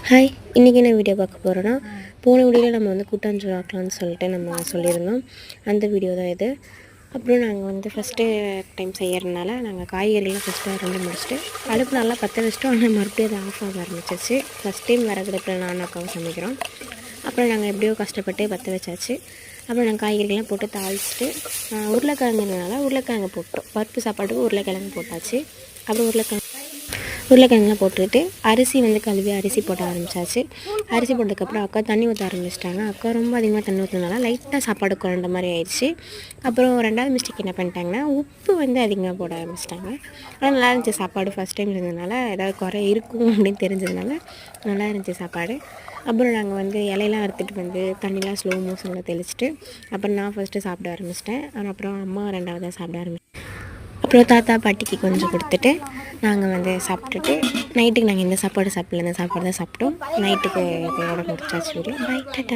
Hi, இன்றைக்கி என்ன video பார்க்க போகிறோன்னா, போன வீடியோவில் நம்ம வந்து கூட்டாஞ்சோறு ஆக்கலாம்னு சொல்லிட்டு நம்ம சொல்லியிருந்தோம். அந்த வீடியோ தான் இது. அப்புறம் நாங்கள் வந்து ஃபஸ்ட்டு டைம் செய்யறதுனால நாங்கள் காய்கறிலாம் ஃபஸ்ட்டு அரிஞ்சு முடிச்சுட்டு அடுப்பு நல்லா பற்ற வச்சுட்டோம். ஆனால் மறுபடியும் அது ஆஃப் ஆக ஆரம்பிச்சிருச்சு. ஃபஸ்ட் டைம் விறகடுப்பில் நான் அக்காவும் சமைக்கிறோம். அப்புறம் நாங்கள் எப்படியோ கஷ்டப்பட்டு பற்ற வச்சாச்சு. அப்புறம் நாங்கள் காய்கறிலாம் போட்டு தாளிச்சிட்டு உருளைக்கிழங்குனால உருளைக்கிழங்கு போட்டோம். பருப்பு சாப்பாட்டுக்கு உருளைக்கிழங்கு போட்டாச்சு. அப்புறம் உருளைக்கிழங்குலாம் போட்டுக்கிட்டு அரிசி வந்து கழுவி அரிசி போட ஆரம்பித்தாச்சு. அரிசி போட்டதுக்கப்புறம் அக்கா தண்ணி ஊற்ற ஆரம்பிச்சிட்டாங்க. அக்கா ரொம்ப அதிகமாக தண்ணி ஊற்றுனால லைட்டாக சாப்பாடு குழந்த மாதிரி ஆயிடுச்சு. அப்புறம் ரெண்டாவது மிஸ்டேக் என்ன பண்ணிட்டாங்கன்னா, உப்பு வந்து அதிகமாக போட ஆரம்பிச்சிட்டாங்க. ஆனால் நல்லா இருந்துச்சு சாப்பாடு. ஃபஸ்ட் டைம் இருந்ததுனால ஏதாவது குறை இருக்கும் அப்படின்னு தெரிஞ்சதுனால நல்லா இருந்துச்சு சாப்பாடு. அப்புறம் நாங்கள் வந்து இலையெல்லாம் அறுத்துட்டு வந்து தண்ணிலாம் ஸ்லோ மோஷனில் தெளிச்சிட்டு அப்புறம் நான் ஃபஸ்ட்டு சாப்பிட ஆரம்பிச்சிட்டேன். அப்புறம் அம்மா ரெண்டாவதாக சாப்பிட ஆரம்பிச்சிட்டேன். அப்புறம் தாத்தா பாட்டிக்கு கொஞ்சம் கொடுத்துட்டு நாங்கள் வந்து சாப்பிட்டுட்டு நைட்டுக்கு நாங்கள் எந்த சாப்பாடு சாப்பிடல, இந்த சாப்பாடு தான் சாப்பிட்டோம். நைட்டுக்கு இதோட முடிச்சாச்சு. பாய், டாட்டா.